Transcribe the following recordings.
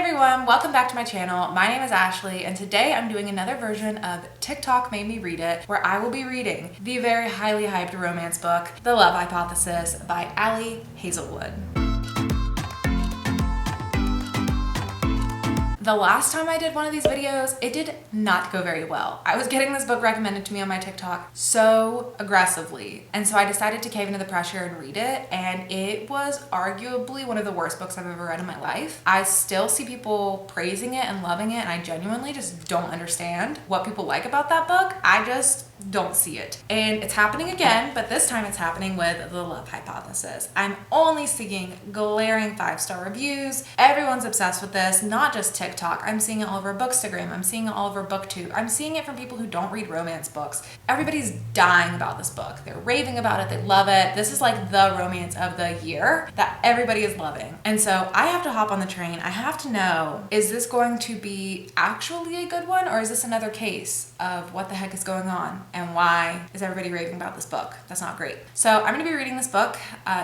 everyone, welcome back to my channel. My name is Ashley and today I'm doing another version of TikTok Made Me Read It, where I will be reading the very highly hyped romance book, The Love Hypothesis by Ali Hazelwood. The last time I did one of these videos, it did not go very well. I was getting this book recommended to me on my TikTok so aggressively. And so I decided to cave into the pressure and read it. And it was arguably one of the worst books I've ever read in my life. I still see people praising it and loving it. And I genuinely just don't understand what people like about that book. I just don't see it. And it's happening again, but this time it's happening with The Love Hypothesis. I'm only seeing glaring 5-star reviews. Everyone's obsessed with this, not just TikTok. I'm seeing it all over Bookstagram. I'm seeing it all over BookTube. I'm seeing it from people who don't read romance books. Everybody's dying about this book. They're raving about it. They love it. This is like the romance of the year that everybody is loving. And so I have to hop on the train. I have to know, is this going to be actually a good one, or is this another case of what the heck is going on? And why is everybody raving about this book? That's not great. So I'm going to be reading this book.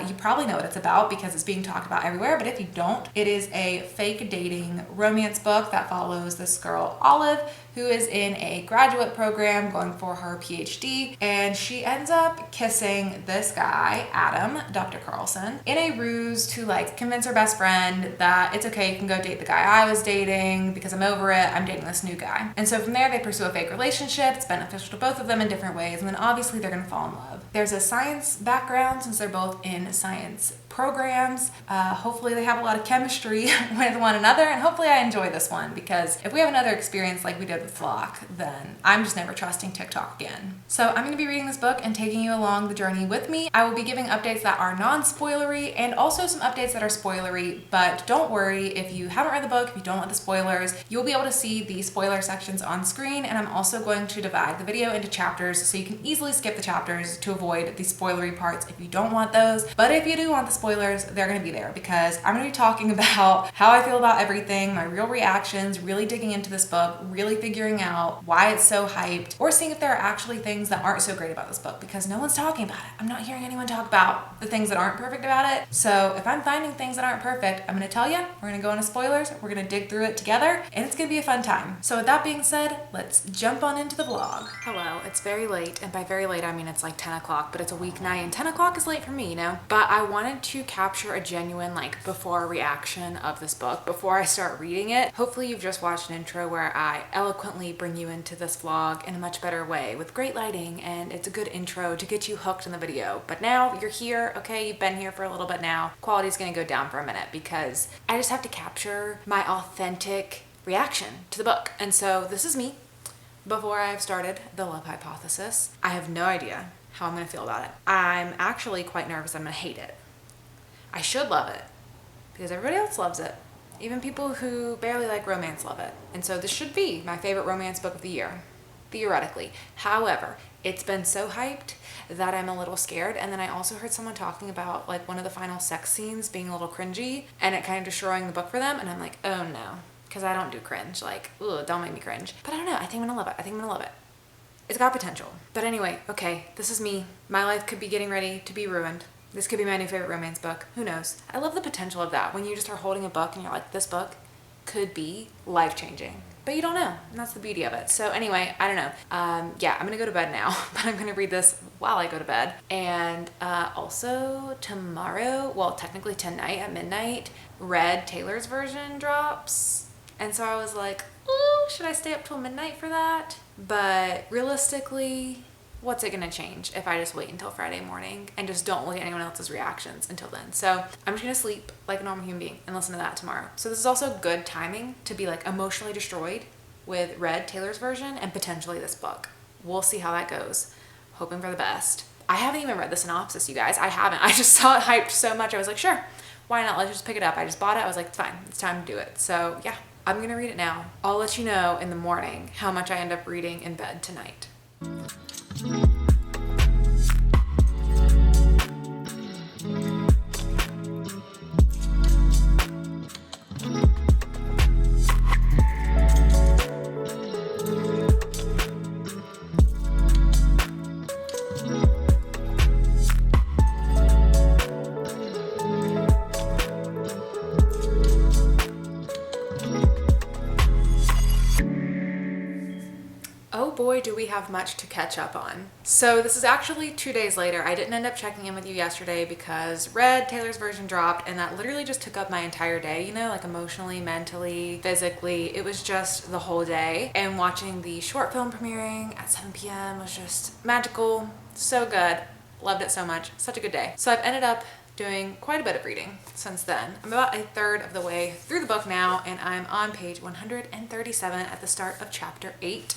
You probably know what it's about because it's being talked about everywhere, but if you don't, it is a fake dating romance book that follows this girl, Olive, who is in a graduate program going for her PhD, and she ends up kissing this guy, Adam, Dr. Carlson, in a ruse to like convince her best friend that it's okay, you can go date the guy I was dating because I'm over it, I'm dating this new guy. And so from there they pursue a fake relationship. It's beneficial to both of them in different ways, and then obviously they're gonna fall in love. There's a science background since they're both in science programs. Hopefully they have a lot of chemistry with one another, and hopefully I enjoy this one, because if we have another experience like we did with Flock, then I'm just never trusting TikTok again. So I'm going to be reading this book and taking you along the journey with me. I will be giving updates that are non-spoilery and also some updates that are spoilery, but don't worry if you haven't read the book, if you don't want the spoilers, you'll be able to see the spoiler sections on screen, and I'm also going to divide the video into chapters so you can easily skip the chapters to avoid the spoilery parts if you don't want those. But if you do want the spoilers, they're going to be there, because I'm going to be talking about how I feel about everything, my real reactions, really digging into this book, really figuring out why it's so hyped, or seeing if there are actually things that aren't so great about this book, because no one's talking about it. I'm not hearing anyone talk about the things that aren't perfect about it. So if I'm finding things that aren't perfect, I'm going to tell you, we're going to go into spoilers, we're going to dig through it together, and it's going to be a fun time. So with that being said, let's jump on into the vlog. Hello, it's very late, and by very late I mean it's like 10 o'clock, but it's a weeknight, and 10 o'clock is late for me, you know? But I wanted to capture a genuine like before reaction of this book before I start reading it. Hopefully you've just watched an intro where I eloquently bring you into this vlog in a much better way with great lighting, and it's a good intro to get you hooked in the video. But now you're here, okay, you've been here for a little bit now. Quality's gonna go down for a minute because I just have to capture my authentic reaction to the book. And so this is me before I've started The Love Hypothesis. I have no idea how I'm gonna feel about it. I'm actually quite nervous I'm gonna hate it. I should love it because everybody else loves it. Even people who barely like romance love it. And so this should be my favorite romance book of the year, theoretically. However, it's been so hyped that I'm a little scared. And then I also heard someone talking about like one of the final sex scenes being a little cringy and it kind of destroying the book for them. And I'm like, oh no, because I don't do cringe. Like, ugh, don't make me cringe. But I don't know, I think I'm gonna love it. I think I'm gonna love it. It's got potential. But anyway, okay, this is me. My life could be getting ready to be ruined. This could be my new favorite romance book. Who knows? I love the potential of that. When you just are holding a book and you're like, this book could be life-changing. But you don't know. And that's the beauty of it. So anyway, I don't know. Yeah, I'm going to go to bed now. But I'm going to read this while I go to bed. And also tomorrow, well, technically tonight at midnight, Red Taylor's version drops. And so I was like, oh, should I stay up till midnight for that? But realistically, what's it gonna change if I just wait until Friday morning and just don't look at anyone else's reactions until then? So I'm just gonna sleep like a normal human being and listen to that tomorrow. So this is also good timing to be like emotionally destroyed with Red Taylor's version and potentially this book. We'll see how that goes. Hoping for the best. I haven't even read the synopsis, you guys. I haven't. I just saw it hyped so much. I was like, sure, why not? Let's just pick it up. I just bought it. I was like, it's fine. It's time to do it. So yeah, I'm gonna read it now. I'll let you know in the morning how much I end up reading in bed tonight. Oh boy, do we have much to catch up on. So this is actually 2 days later. I didn't end up checking in with you yesterday because Red, Taylor's version, dropped, and that literally just took up my entire day, you know, like emotionally, mentally, physically. It was just the whole day. And watching the short film premiering at 7 p.m. was just magical. So good. Loved it so much. Such a good day. So I've ended up doing quite a bit of reading since then. I'm about a third of the way through the book now, and I'm on page 137 at the start of chapter 8.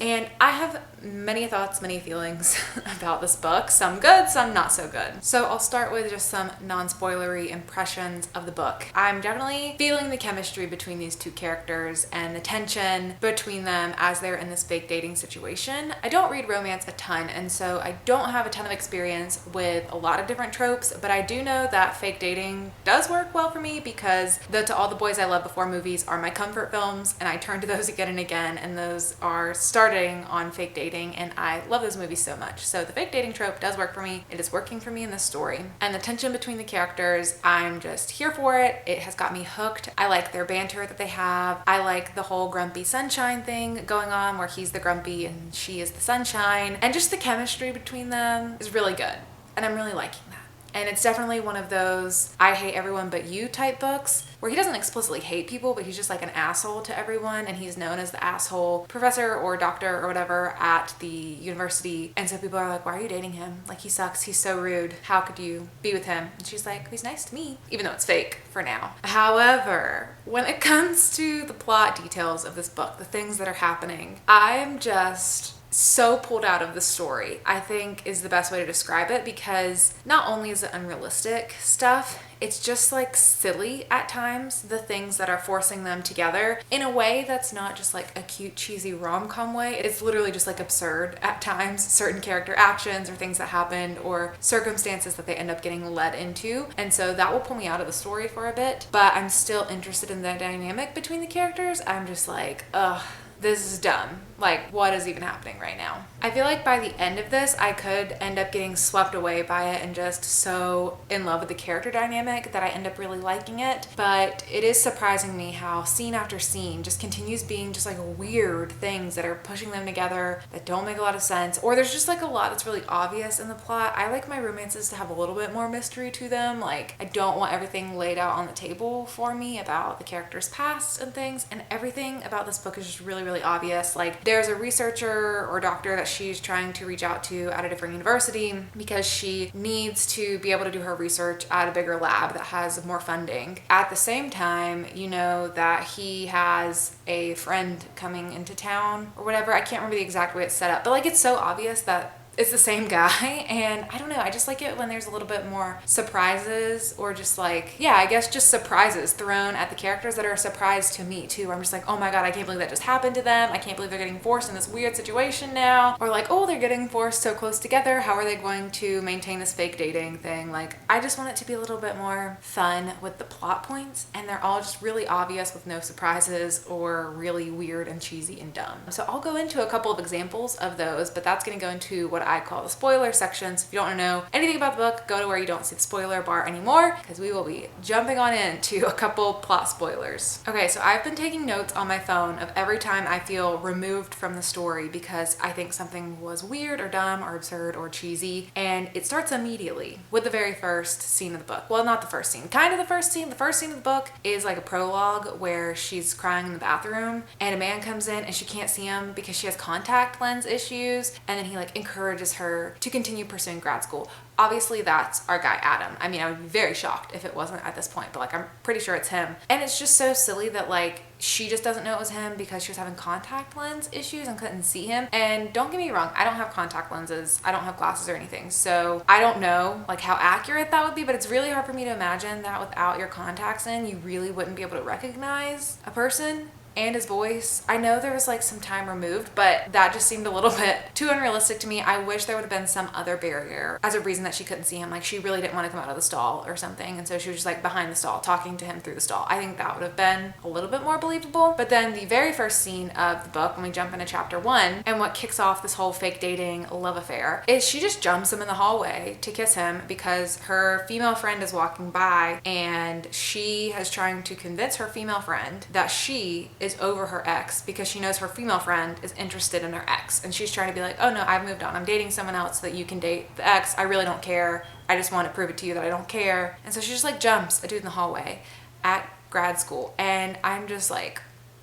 And I have many thoughts, many feelings about this book, some good, some not so good. So I'll start with just some non-spoilery impressions of the book. I'm definitely feeling the chemistry between these two characters and the tension between them as they're in this fake dating situation. I don't read romance a ton, and so I don't have a ton of experience with a lot of different tropes, but I do know that fake dating does work well for me because the To All the Boys I Loved Before movies are my comfort films, and I turn to those again and again, and those are starting on fake dating, and I love those movies so much. So the fake dating trope does work for me. It is working for me in this story. And the tension between the characters, I'm just here for it. It has got me hooked. I like their banter that they have. I like the whole grumpy sunshine thing going on where he's the grumpy and she is the sunshine. And just the chemistry between them is really good. And I'm really liking that. And it's definitely one of those I hate everyone but you type books where he doesn't explicitly hate people, but he's just like an asshole to everyone, and he's known as the asshole professor or doctor or whatever at the university. And so people are like, why are you dating him? Like, he sucks. He's so rude. How could you be with him? And she's like, he's nice to me, even though it's fake for now. However, when it comes to the plot details of this book, the things that are happening, I'm just so pulled out of the story, I think is the best way to describe it, because not only is it unrealistic stuff, it's just like silly at times, the things that are forcing them together in a way that's not just like a cute cheesy rom-com way. It's literally just like absurd at times, certain character actions or things that happened or circumstances that they end up getting led into, and so that will pull me out of the story for a bit, but I'm still interested in the dynamic between the characters. I'm just like, ugh, this is dumb. Like, what is even happening right now? I feel like by the end of this, I could end up getting swept away by it and just so in love with the character dynamic that I end up really liking it. But it is surprising me how scene after scene just continues being just like weird things that are pushing them together that don't make a lot of sense. Or there's just like a lot that's really obvious in the plot. I like my romances to have a little bit more mystery to them. Like, I don't want everything laid out on the table for me about the character's past and things. And everything about this book is just really, really obvious. Like, there's a researcher or doctor that she's trying to reach out to at a different university because she needs to be able to do her research at a bigger lab that has more funding. At the same time, you know that he has a friend coming into town or whatever. I can't remember the exact way it's set up, but like, it's so obvious that it's the same guy, and I don't know, I just like it when there's a little bit more surprises, or just like, yeah, I guess just surprises thrown at the characters that are a surprise to me too. I'm just like, oh my god, I can't believe that just happened to them. I can't believe they're getting forced in this weird situation now. Or like, oh, they're getting forced so close together. How are they going to maintain this fake dating thing? Like, I just want it to be a little bit more fun with the plot points, and they're all just really obvious with no surprises or really weird and cheesy and dumb. So I'll go into a couple of examples of those, but that's going to go into what I call the spoiler section. So if you don't want to know anything about the book, go to where you don't see the spoiler bar anymore, because we will be jumping on into a couple plot spoilers. Okay, so I've been taking notes on my phone of every time I feel removed from the story because I think something was weird or dumb or absurd or cheesy, and it starts immediately with the very first scene of the book. Well, not the first scene, kind of the first scene. The first scene of the book is like a prologue where she's crying in the bathroom and a man comes in and she can't see him because she has contact lens issues, and then he like encourages her to continue pursuing grad school. Obviously that's our guy Adam. I mean, I would be very shocked if it wasn't at this point, but like, I'm pretty sure it's him. And it's just so silly that like she just doesn't know it was him because she was having contact lens issues and couldn't see him. And don't get me wrong, I don't have contact lenses, I don't have glasses or anything, so I don't know like how accurate that would be, but it's really hard for me to imagine that without your contacts in, you really wouldn't be able to recognize a person and his voice. I know there was like some time removed, but that just seemed a little bit too unrealistic to me. I wish there would have been some other barrier as a reason that she couldn't see him. Like she really didn't want to come out of the stall or something. And so she was just like behind the stall talking to him through the stall. I think that would have been a little bit more believable. But then the very first scene of the book, when we jump into chapter 1, and what kicks off this whole fake dating love affair, is she just jumps him in the hallway to kiss him because her female friend is walking by and she is trying to convince her female friend that she is over her ex because she knows her female friend is interested in her ex. And she's trying to be like, oh no, I've moved on. I'm dating someone else so that you can date the ex. I really don't care. I just want to prove it to you that I don't care. And so she just like jumps a dude in the hallway at grad school. And I'm just like,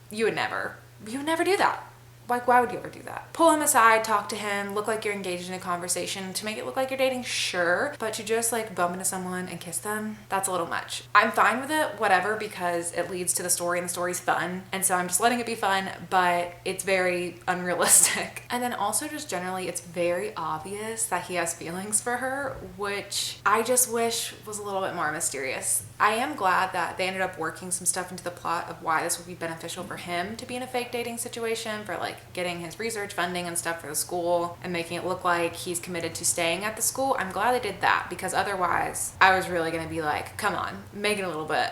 you would never do that. Like, why would you ever do that? Pull him aside, talk to him, look like you're engaged in a conversation to make it look like you're dating, sure. But to just like bump into someone and kiss them, that's a little much. I'm fine with it, whatever, because it leads to the story and the story's fun. And so I'm just letting it be fun, but it's very unrealistic. And then also just generally, it's very obvious that he has feelings for her, which I just wish was a little bit more mysterious. I am glad that they ended up working some stuff into the plot of why this would be beneficial for him to be in a fake dating situation, for like getting his research funding and stuff for the school and making it look like he's committed to staying at the school. I'm glad they did that, because otherwise I was really gonna be like, come on, make it a little bit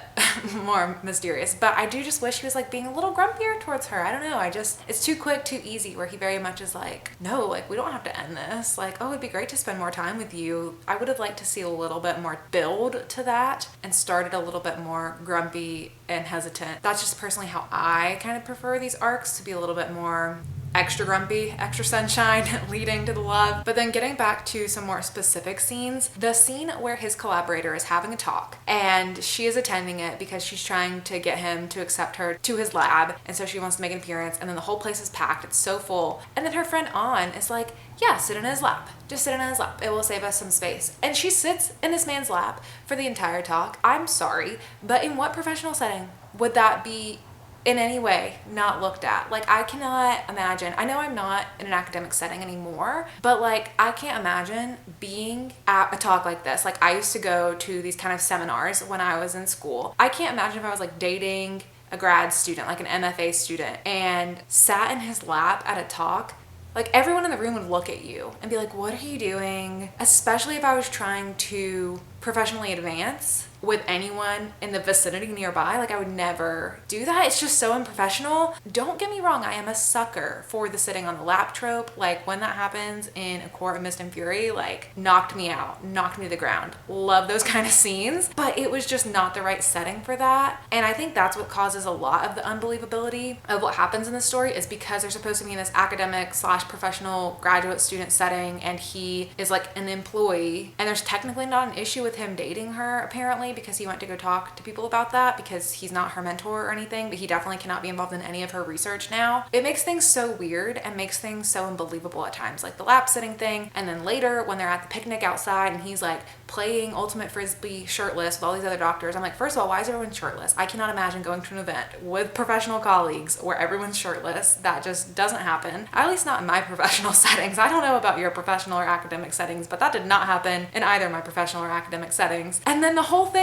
more mysterious. But I do just wish he was like being a little grumpier towards her. I don't know, it's too quick, too easy, where he very much is like, no, like we don't have to end this. Like, oh, it'd be great to spend more time with you. I would have liked to see a little bit more build to that and started a little bit more grumpy and hesitant. That's just personally how I kind of prefer these arcs to be a little bit more extra grumpy, extra sunshine leading to the love. But then getting back to some more specific scenes, the scene where his collaborator is having a talk and she is attending it because she's trying to get him to accept her to his lab, and so she wants to make an appearance, and then the whole place is packed, it's so full, and then her friend An is like, yeah, sit in his lap, just sit in his lap, it will save us some space. And she sits in this man's lap for the entire talk. I'm sorry, but in what professional setting would that be in any way not looked at? Like, I cannot imagine. I know I'm not in an academic setting anymore, but like I can't imagine being at a talk like this. Like, I used to go to these kind of seminars when I was in school. I can't imagine if I was like dating a grad student, like an MFA student, and sat in his lap at a talk. Like, everyone in the room would look at you and be like, what are you doing? Especially if I was trying to professionally advance with anyone in the vicinity nearby. Like, I would never do that. It's just so unprofessional. Don't get me wrong, I am a sucker for the sitting on the lap trope. Like, when that happens in A Court of Mist and Fury, like, knocked me out, knocked me to the ground. Love those kind of scenes, but it was just not the right setting for that. And I think that's what causes a lot of the unbelievability of what happens in the story, is because they're supposed to be in this academic / professional graduate student setting, and he is like an employee, and there's technically not an issue with him dating her, apparently, because he went to go talk to people about that, because he's not her mentor or anything, but he definitely cannot be involved in any of her research now. It makes things so weird and makes things so unbelievable at times, like the lap sitting thing. And then later when they're at the picnic outside and he's like playing ultimate frisbee shirtless with all these other doctors, I'm like, first of all, why is everyone shirtless? I cannot imagine going to an event with professional colleagues where everyone's shirtless. That just doesn't happen, at least not in my professional settings. I don't know about your professional or academic settings, but that did not happen in either my professional or academic settings. And then the whole thing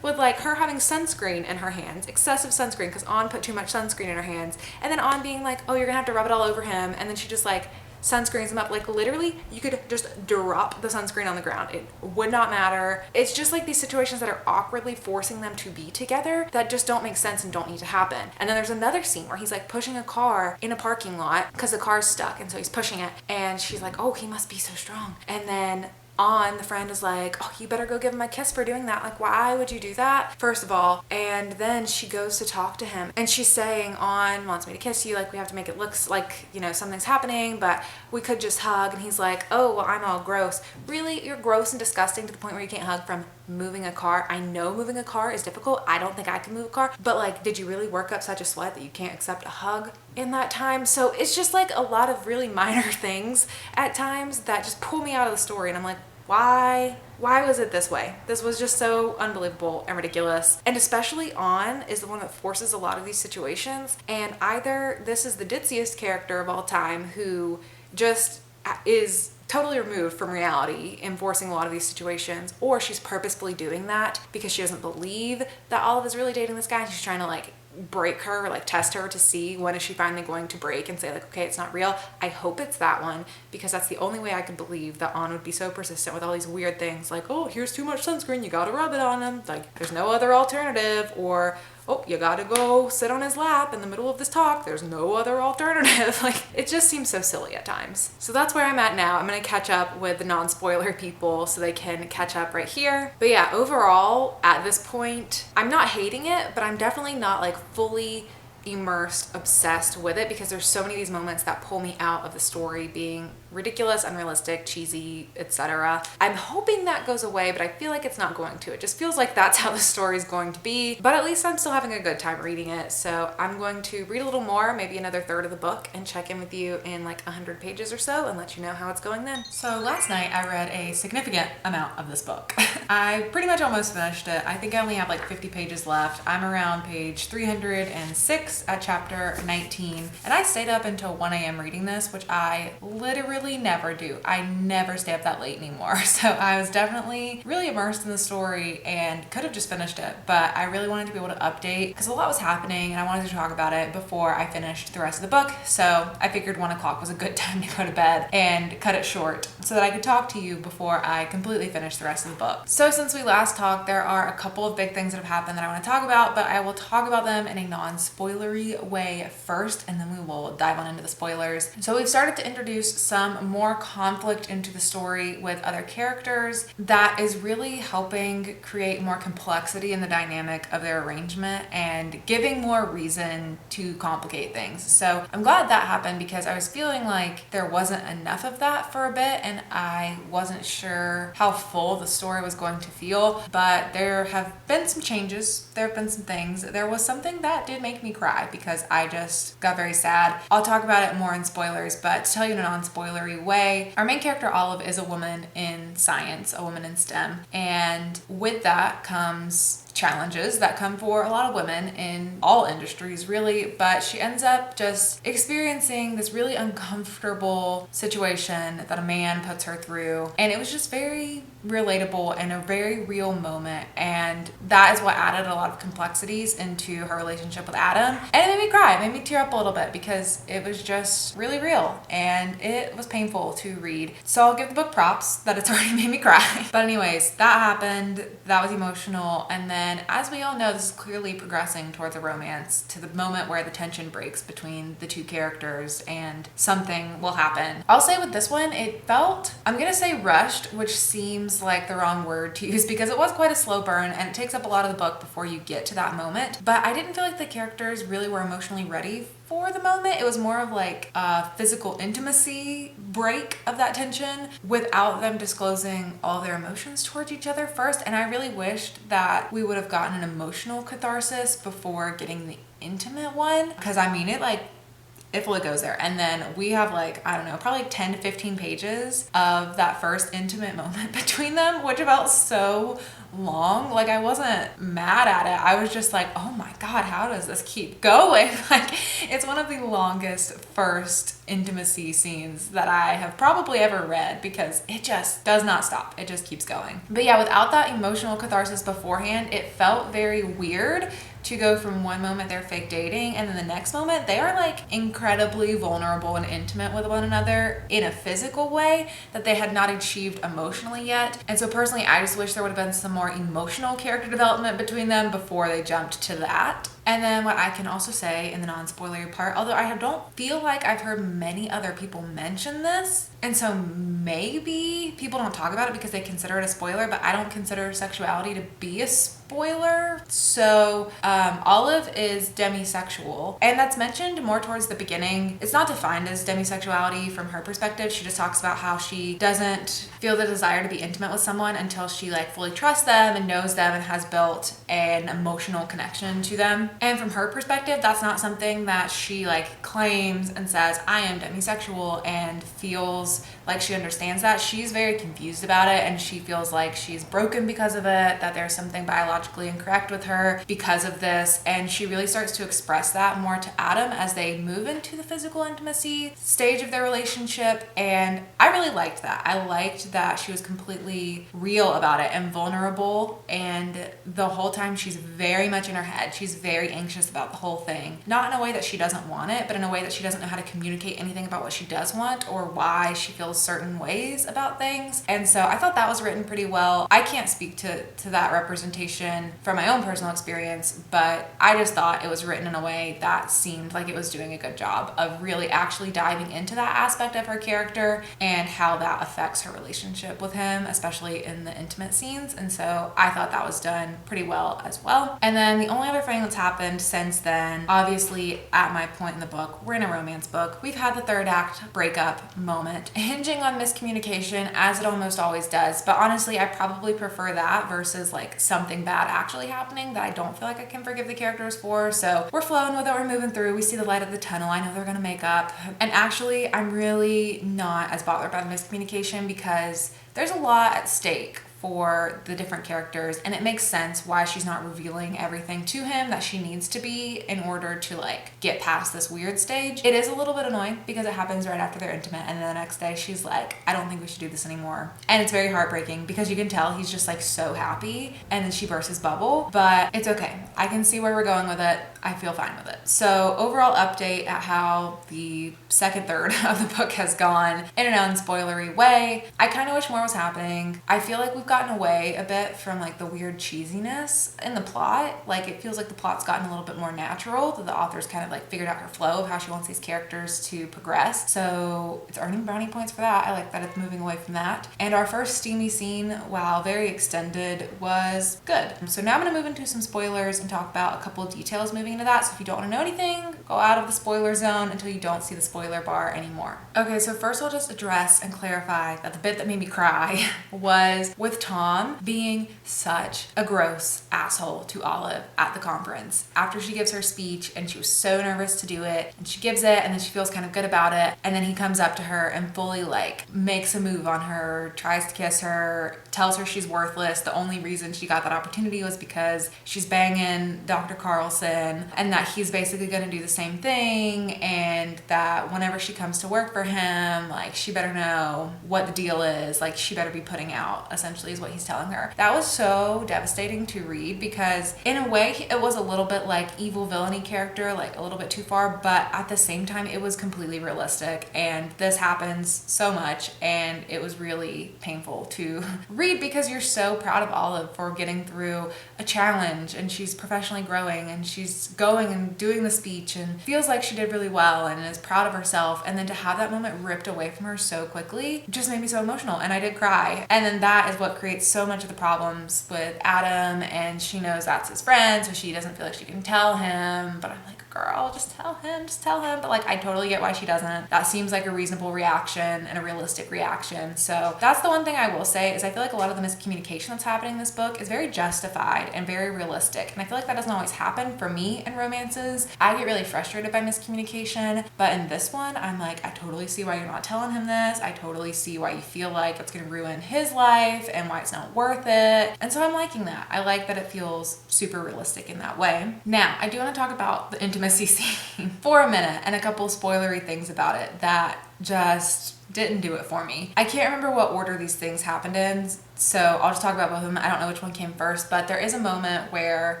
with like her having sunscreen in her hands, excessive sunscreen, because An put too much sunscreen in her hands, and then An being like, oh, you're gonna have to rub it all over him, and then she just like sunscreens him up. Like, literally, you could just drop the sunscreen on the ground, it would not matter. It's just like these situations that are awkwardly forcing them to be together that just don't make sense and don't need to happen. And then there's another scene where he's like pushing a car in a parking lot because the car's stuck, and so he's pushing it, and she's like, oh, he must be so strong. And then An, the friend, is like, oh, you better go give him a kiss for doing that. Like, why would you do that, first of all? And then she goes to talk to him, and she's saying, An wants me to kiss you, like, we have to make it look like, you know, something's happening, but we could just hug. And he's like, oh, well, I'm all gross. Really? You're gross and disgusting to the point where you can't hug from moving a car? I know moving a car is difficult. I don't think I can move a car, but like, did you really work up such a sweat that you can't accept a hug in that time? So it's just like a lot of really minor things at times that just pull me out of the story, and I'm like, why was it this way? This was just so unbelievable and ridiculous. And especially An is the one that forces a lot of these situations, and either this is the ditziest character of all time who just is totally removed from reality, enforcing a lot of these situations, or she's purposefully doing that because she doesn't believe that Olive is really dating this guy, and she's trying to like break her, like test her to see when is she finally going to break and say like, okay, it's not real. I hope it's that one, because that's the only way I could believe that An would be so persistent with all these weird things like, oh, here's too much sunscreen, you gotta rub it on him, like there's no other alternative, or oh, you gotta go sit on his lap in the middle of this talk, there's no other alternative. Like, it just seems so silly at times. So that's where I'm at now. I'm gonna catch up with the non-spoiler people so they can catch up right here. But yeah, overall, at this point, I'm not hating it, but I'm definitely not like fully immersed, obsessed with it, because there's so many of these moments that pull me out of the story being ridiculous, unrealistic, cheesy, etc. I'm hoping that goes away, but I feel like it's not going to. It just feels like that's how the story is going to be, but at least I'm still having a good time reading it. So I'm going to read a little more, maybe another third of the book, and check in with you in like 100 pages or so and let you know how it's going then. So last night I read a significant amount of this book. I pretty much almost finished it. I think I only have like 50 pages left. I'm around page 306 at chapter 19, and I stayed up until 1 a.m. reading this, which I literally never do. I never stay up that late anymore. So I was definitely really immersed in the story and could have just finished it, but I really wanted to be able to update because a lot was happening and I wanted to talk about it before I finished the rest of the book. So I figured 1 o'clock was a good time to go to bed and cut it short so that I could talk to you before I completely finished the rest of the book. So since we last talked, there are a couple of big things that have happened that I want to talk about, but I will talk about them in a non-spoilery way first, and then we will dive on into the spoilers. So we've started to introduce some more conflict into the story with other characters that is really helping create more complexity in the dynamic of their arrangement and giving more reason to complicate things. So I'm glad that happened because I was feeling like there wasn't enough of that for a bit and I wasn't sure how full the story was going to feel, but there have been some changes. There have been some things. There was something that did make me cry because I just got very sad. I'll talk about it more in spoilers, but to tell you in a non-spoilery way, our main character Olive is a woman in science, a woman in STEM, and with that comes challenges that come for a lot of women in all industries really, but she ends up just experiencing this really uncomfortable situation that a man puts her through, and it was just very relatable and a very real moment, and that is what added a lot of complexities into her relationship with Adam, and it made me cry. It made me tear up a little bit because it was just really real and it was painful to read. So I'll give the book props that it's already made me cry. But anyways, that happened, that was emotional, and then as we all know, this is clearly progressing towards a romance to the moment where the tension breaks between the two characters and something will happen. I'll say with this one, it felt, I'm gonna say rushed, which seems like the wrong word to use because it was quite a slow burn and it takes up a lot of the book before you get to that moment. But I didn't feel like the characters really were emotionally ready for the moment. It was more of like a physical intimacy break of that tension without them disclosing all their emotions towards each other first. And I really wished that we would have gotten an emotional catharsis before getting the intimate one. Because I mean, it fully goes there. And then we have like, I don't know, probably 10 to 15 pages of that first intimate moment between them, which felt so long. Like I wasn't mad at it. I was just like, oh my God, how does this keep going? Like it's one of the longest first intimacy scenes that I have probably ever read because it just does not stop. It just keeps going. But yeah, without that emotional catharsis beforehand, it felt very weird to go from one moment they're fake dating and then the next moment they are like incredibly vulnerable and intimate with one another in a physical way that they had not achieved emotionally yet. And so personally, I just wish there would have been some more emotional character development between them before they jumped to that. And then what I can also say in the non-spoilery part, although I don't feel like I've heard many other people mention this, and so maybe people don't talk about it because they consider it a spoiler, but I don't consider sexuality to be a spoiler. So Olive is demisexual, and that's mentioned more towards the beginning. It's not defined as demisexuality from her perspective. She just talks about how she doesn't feel the desire to be intimate with someone until she like fully trusts them and knows them and has built an emotional connection to them. And from her perspective, that's not something that she like claims and says, I am demisexual, and feels feels like she understands that. She's very confused about it, and she feels like she's broken because of it, that there's something biologically incorrect with her because of this. And she really starts to express that more to Adam as they move into the physical intimacy stage of their relationship. And I really liked that. I liked that she was completely real about it and vulnerable. And the whole time she's very much in her head. She's very anxious about the whole thing. Not in a way that she doesn't want it, but in a way that she doesn't know how to communicate anything about what she does want or why she feels certain ways about things. And so I thought that was written pretty well. I can't speak to that representation from my own personal experience, but I just thought it was written in a way that seemed like it was doing a good job of really actually diving into that aspect of her character and how that affects her relationship with him, especially in the intimate scenes. And so I thought that was done pretty well as well. And then the only other thing that's happened since then, obviously at my point in the book, we're in a romance book. We've had the third act breakup moment, hinging on miscommunication as it almost always does. But honestly, I probably prefer that versus like something bad actually happening that I don't feel like I can forgive the characters for. So we're flowing with it, we're moving through, we see the light at the tunnel. I know they're gonna make up. And actually, I'm really not as bothered by the miscommunication because there's a lot at stake for the different characters, and it makes sense why she's not revealing everything to him that she needs to be in order to like get past this weird stage. It is a little bit annoying because it happens right after they're intimate, and then the next day she's like, I don't think we should do this anymore. And it's very heartbreaking because you can tell he's just like so happy, and then she bursts his bubble. But it's okay, I can see where we're going with it. I feel fine with it. So overall update at how the second third of the book has gone in an unspoilery way. I kind of wish more was happening. I feel like we've gotten away a bit from like the weird cheesiness in the plot. Like it feels like the plot's gotten a little bit more natural, that the author's kind of like figured out her flow of how she wants these characters to progress. So it's earning brownie points for that. I like that it's moving away from that. And our first steamy scene, while very extended, was good. So now I'm gonna move into some spoilers and talk about a couple of details moving into that. So if you don't want to know anything, go out of the spoiler zone until you don't see the spoiler bar anymore. Okay, so first I'll just address and clarify that the bit that made me cry was with Tom being such a gross asshole to Olive at the conference. After she gives her speech and she was so nervous to do it, and she gives it and then she feels kind of good about it, and then he comes up to her and fully like makes a move on her, tries to kiss her, tells her she's worthless. The only reason she got that opportunity was because she's banging Dr. Carlson, and that he's basically going to do the same thing, and that whenever she comes to work for him, like she better know what the deal is, like she better be putting out, essentially is what he's telling her. That was so devastating to read because in a way it was a little bit like evil villainy character, like a little bit too far, but at the same time it was completely realistic, and this happens so much, and it was really painful to read because you're so proud of Olive for getting through a challenge, and she's professionally growing, and she's going and doing the speech and feels like she did really well and is proud of herself, and then to have that moment ripped away from her so quickly just made me so emotional, and I did cry. And then that is what creates so much of the problems with Adam, and she knows that's his friend, so she doesn't feel like she can tell him, but I'm like, girl, just tell him. But like, I totally get why she doesn't. That seems like a reasonable reaction and a realistic reaction. So that's the one thing I will say is I feel like a lot of the miscommunication that's happening in this book is very justified and very realistic. And I feel like that doesn't always happen for me in romances. I get really frustrated by miscommunication, but in this one, I'm like, I totally see why you're not telling him this. I totally see why you feel like it's gonna ruin his life and why it's not worth it. And so I'm liking that. I like that it feels super realistic in that way. Now, I do want to talk about the intimacy scene for a minute and a couple spoilery things about it that just didn't do it for me. I can't remember what order these things happened in, so I'll just talk about both of them. I don't know which one came first, but there is a moment where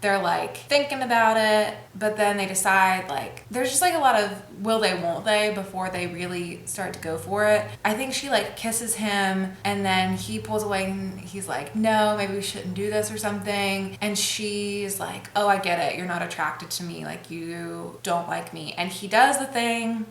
they're like thinking about it, but then they decide, like, there's just like a lot of will they, won't they before they really start to go for it. I think she like kisses him and then he pulls away and he's like, no, maybe we shouldn't do this or something. And she's like, oh, I get it. You're not attracted to me. Like, you don't like me. And he does the thing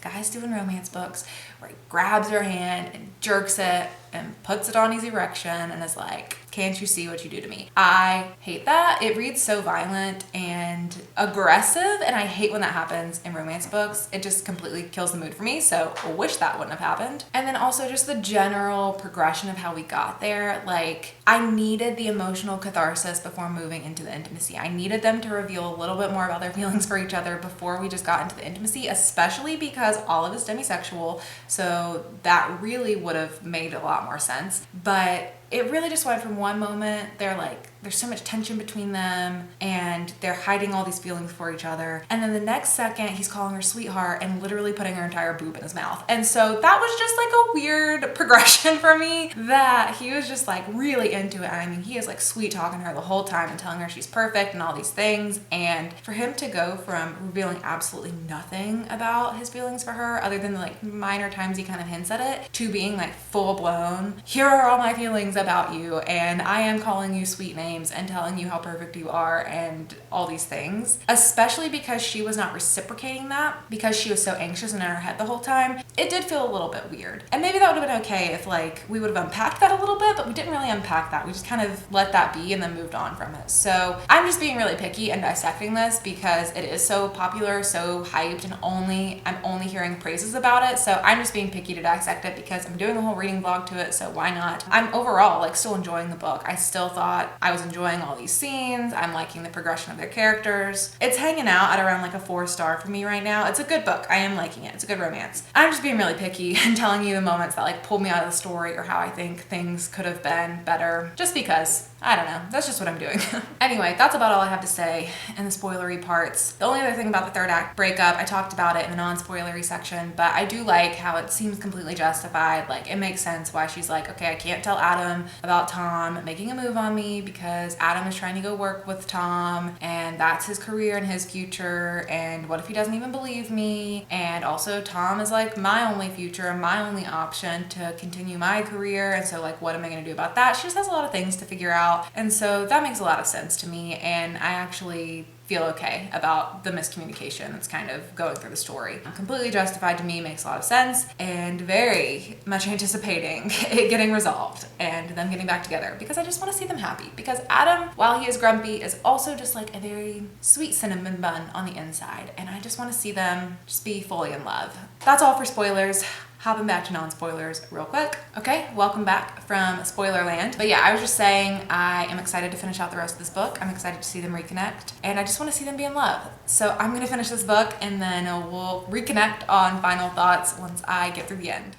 guys do in romance books where he grabs her hand and jerks it and puts it on his erection and is like, can't you see what you do to me? I hate that. It reads so violent and aggressive, and I hate when that happens in romance books. It just completely kills the mood for me, so I wish that wouldn't have happened. And then also just the general progression of how we got there. Like, I needed the emotional catharsis before moving into the intimacy. I needed them to reveal a little bit more about their feelings for each other before we just got into the intimacy, especially because Olive is demisexual, so that really would have made a lot more sense. But it really just went from one moment, they're like, there's so much tension between them and they're hiding all these feelings for each other. And then the next second, he's calling her sweetheart and literally putting her entire boob in his mouth. And so that was just like a weird progression for me, that he was just like really into it. I mean, he is like sweet talking her the whole time and telling her she's perfect and all these things. And for him to go from revealing absolutely nothing about his feelings for her, other than like minor times he kind of hints at it, to being like full blown, here are all my feelings about you and I am calling you sweet names and telling you how perfect you are and all these things, especially because she was not reciprocating that, because she was so anxious and in her head the whole time. It did feel a little bit weird. And maybe that would have been okay if like we would have unpacked that a little bit, but we didn't really unpack that. We just kind of let that be and then moved on from it. So I'm just being really picky and dissecting this because it is so popular, so hyped, and I'm only hearing praises about it. So I'm just being picky to dissect it because I'm doing a whole reading vlog to it, so why not? I'm overall like still enjoying the book. I still thought I was enjoying all these scenes. I'm liking the progression of their characters. It's hanging out at around like a 4-star for me right now. It's a good book. I am liking it. It's a good romance. I'm just being really picky and telling you the moments that like pulled me out of the story or how I think things could have been better, just because. I don't know. That's just what I'm doing. Anyway, that's about all I have to say in the spoilery parts. The only other thing about the third act breakup, I talked about it in the non-spoilery section, but I do like how it seems completely justified. Like, it makes sense why she's like, okay, I can't tell Adam about Tom making a move on me because Adam is trying to go work with Tom and that's his career and his future, and what if he doesn't even believe me? And also Tom is like my only future and my only option to continue my career, and so like what am I going to do about that? She just has a lot of things to figure out. And so that makes a lot of sense to me, and I actually feel okay about the miscommunication that's kind of going through the story. Completely justified to me, makes a lot of sense, and very much anticipating it getting resolved and them getting back together because I just want to see them happy. Because Adam, while he is grumpy, is also just like a very sweet cinnamon bun on the inside, and I just want to see them just be fully in love. That's all for spoilers. Hopping back to non-spoilers real quick. Okay, welcome back from spoiler land. But yeah, I was just saying I am excited to finish out the rest of this book. I'm excited to see them reconnect, and I just want to see them be in love. So I'm gonna finish this book and then we'll reconnect on final thoughts once I get through the end.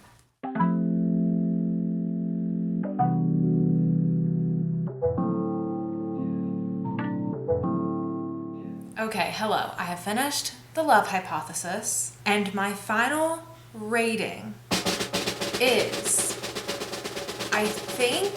Okay, hello. I have finished The Love Hypothesis, and my final rating is, I think,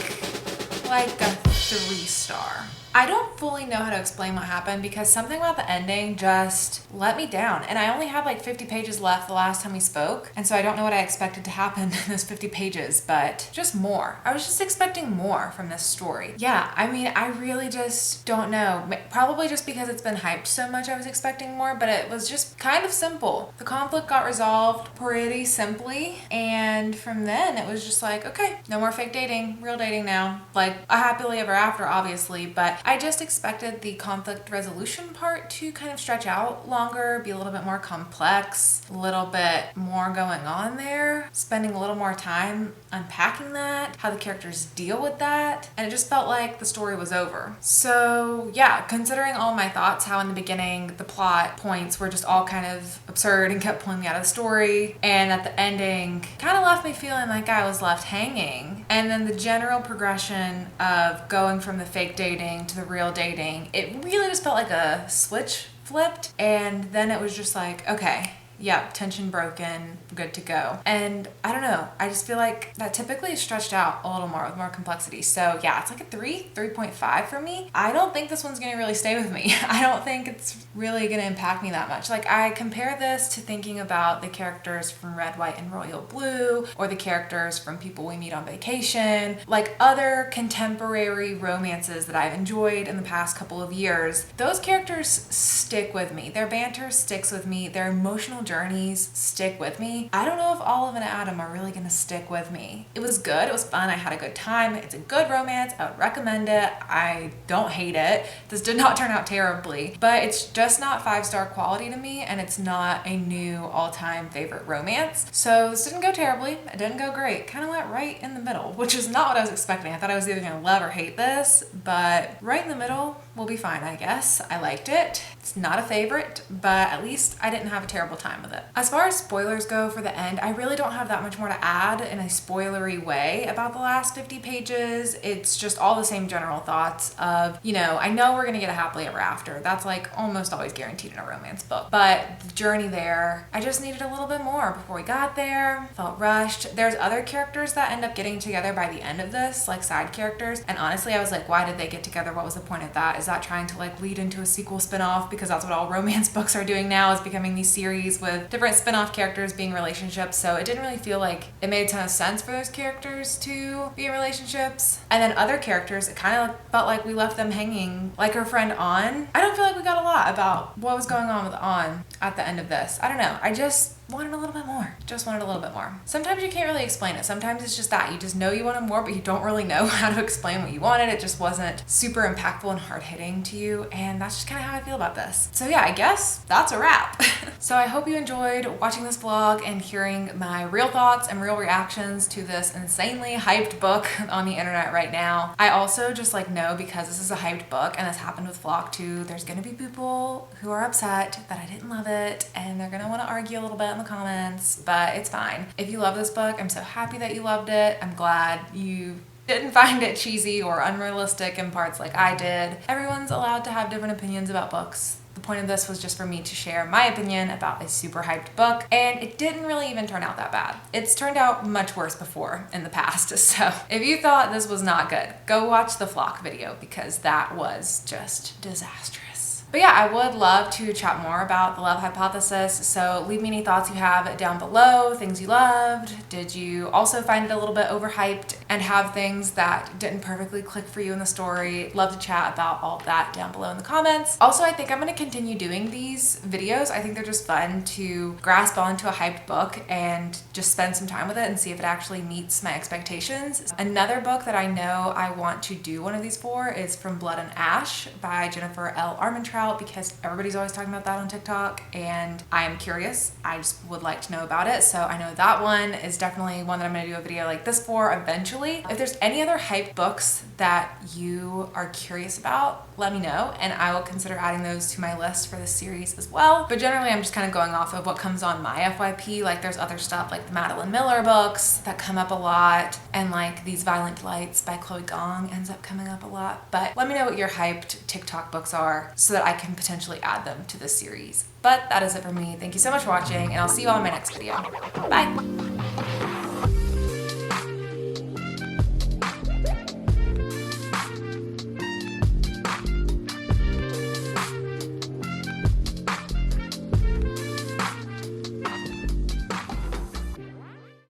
like a 3-star. I don't fully know how to explain what happened because something about the ending just let me down. And I only had like 50 pages left the last time we spoke. And so I don't know what I expected to happen in those 50 pages, but just more. I was just expecting more from this story. Yeah, I mean, I really just don't know. Probably just because it's been hyped so much, I was expecting more, but it was just kind of simple. The conflict got resolved pretty simply. And from then it was just like, okay, no more fake dating, real dating now. Like a happily ever after, obviously, but I just expected the conflict resolution part to kind of stretch out longer, be a little bit more complex, a little bit more going on there, spending a little more time unpacking that, how the characters deal with that, and it just felt like the story was over. So yeah, considering all my thoughts, how in the beginning the plot points were just all kind of absurd and kept pulling me out of the story, and at the ending kind of left me feeling like I was left hanging, and then the general progression of going from the fake dating to the real dating, it really just felt like a switch flipped, and then it was just like, okay, yeah, tension broken, good to go. And I don't know, I just feel like that typically is stretched out a little more with more complexity. So yeah, it's like a 3.5 for me. I don't think this one's gonna really stay with me. I don't think it's really gonna impact me that much. Like, I compare this to thinking about the characters from Red, White, and Royal Blue, or the characters from People We Meet on Vacation, like other contemporary romances that I've enjoyed in the past couple of years. Those characters stick with me. Their banter sticks with me. Their emotional journeys stick with me, I don't know if Olive and Adam are really gonna stick with me. It was good, it was fun, I had a good time. It's a good romance, I would recommend it. I don't hate it. This did not turn out terribly, but it's just not 5-star quality to me, and it's not a new all-time favorite romance. So this didn't go terribly, it didn't go great. Kind of went right in the middle, which is not what I was expecting. I thought I was either gonna love or hate this, but right in the middle will be fine, I guess. I liked it. It's not a favorite, but at least I didn't have a terrible time with it. As far as spoilers go for the end, I really don't have that much more to add in a spoilery way about the last 50 pages. It's just all the same general thoughts of, you know, I know we're gonna get a happily ever after. That's like almost always guaranteed in a romance book. But the journey there, I just needed a little bit more before we got there. Felt rushed. There's other characters that end up getting together by the end of this, like side characters. And honestly, I was like, why did they get together? What was the point of that? Is that trying to like lead into a sequel spinoff? Because that's what all romance books are doing now, is becoming these series with different spinoff characters being relationships. So it didn't really feel like it made a ton of sense for those characters to be in relationships. And then other characters, it kind of felt like we left them hanging, like her friend On. I don't feel like we got a lot about what was going on with On at the end of this. I don't know. I just wanted a little bit more. Just wanted a little bit more. Sometimes you can't really explain it. Sometimes it's just that. You just know you wanted more, but you don't really know how to explain what you wanted. It just wasn't super impactful and hard-hitting to you, and that's just kind of how I feel about this. So yeah, I guess that's a wrap. So I hope you enjoyed watching this vlog and hearing my real thoughts and real reactions to this insanely hyped book on the internet right now. I also just like know, because this is a hyped book and this happened with Flock too, there's gonna be people who are upset that I didn't love it, and they're gonna want to argue a little bit in the comments, but it's fine. If you love this book, I'm so happy that you loved it. I'm glad you didn't find it cheesy or unrealistic in parts like I did. Everyone's allowed to have different opinions about books. The point of this was just for me to share my opinion about a super hyped book, and it didn't really even turn out that bad. It's turned out much worse before in the past, so if you thought this was not good, go watch the Flock video, because that was just disastrous. But yeah, I would love to chat more about the Love Hypothesis, so leave me any thoughts you have down below, things you loved. Did you also find it a little bit overhyped and have things that didn't perfectly click for you in the story? Love to chat about all of that down below in the comments. Also, I think I'm going to continue doing these videos. I think they're just fun to grasp onto a hyped book and just spend some time with it and see if it actually meets my expectations. Another book that I know I want to do one of these for is From Blood and Ash by Jennifer L. Armentrout, because everybody's always talking about that on TikTok and I am curious. I just would like to know about it. So I know that one is definitely one that I'm going to do a video like this for eventually. If there's any other hype books that you are curious about, let me know and I will consider adding those to my list for this series as well. But generally I'm just kind of going off of what comes on my FYP. Like there's other stuff like the Madeline Miller books that come up a lot, and like These Violent Delights by Chloe Gong ends up coming up a lot. But let me know what your hyped TikTok books are so that I can potentially add them to this series. But that is it for me. Thank you so much for watching, and I'll see you all in my next video. Bye!